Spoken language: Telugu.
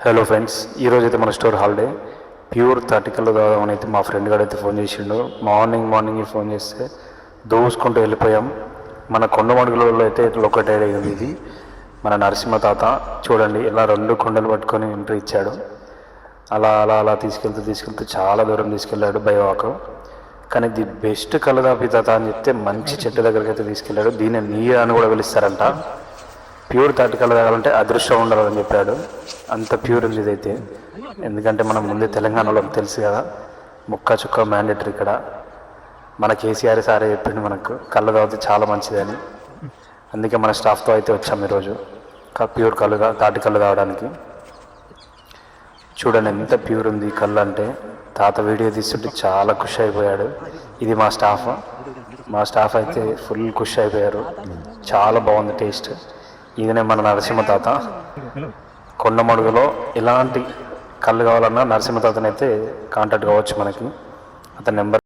హలో ఫ్రెండ్స్, ఈరోజు అయితే మన స్టోర్ హాలిడే. ప్యూర్ 30 కళ్ళు తాగుదామని అయితే మా ఫ్రెండ్ గారు అయితే ఫోన్ చేసిండు. మార్నింగ్ ఫోన్ చేస్తే దోసుకుంటూ వెళ్ళిపోయాం. మన కొండమడుగులలో అయితే లొకేటెడ్ అయింది ఇది. మన నరసింహ తాత చూడండి ఇలా 2 కొండలు పట్టుకొని ఎంట్రీ ఇచ్చాడు. అలా అలా అలా తీసుకెళ్తూ చాలా దూరం తీసుకెళ్ళాడు బై వాక్. కానీ ది బెస్ట్ కళ్ళదాపి తాత అని చెప్తే మంచి చెట్టు దగ్గరికి అయితే తీసుకెళ్ళాడు. దీన్ని నీరు అని కూడా పిలుస్తారంట. ప్యూర్ 30 కళ్ళు తాగాలంటే అదృష్టం ఉండాలని చెప్పాడు. అంత ప్యూర్ ఉంది ఇదైతే. ఎందుకంటే మనం ముందే తెలంగాణలో తెలుసు కదా, ముక్క చుక్క మ్యాండేటరీ ఇక్కడ. మన కేసీఆర్ సారే చెప్పిండు మనకు కళ్ళు తాగితే చాలా మంచిదని. అందుకే మన స్టాఫ్తో అయితే వచ్చాము ఈరోజు ప్యూర్ 30 కళ్ళు తాగడానికి. చూడండి ఎంత ప్యూర్ ఉంది కళ్ళు అంటే. తాత వీడియో తీస్తుంటే చాలా ఖుషి అయిపోయాడు. ఇది మా స్టాఫ్ అయితే ఫుల్ ఖుషి అయిపోయారు. చాలా బాగుంది టేస్ట్. ఈయనే మన నరసింహ తాత. కొండమడుగులో ఎలాంటి కళ్ళు కావాలన్నా నరసింహ తాతనైతే కాంటాక్ట్ కావచ్చు మనకి. అతని నెంబర్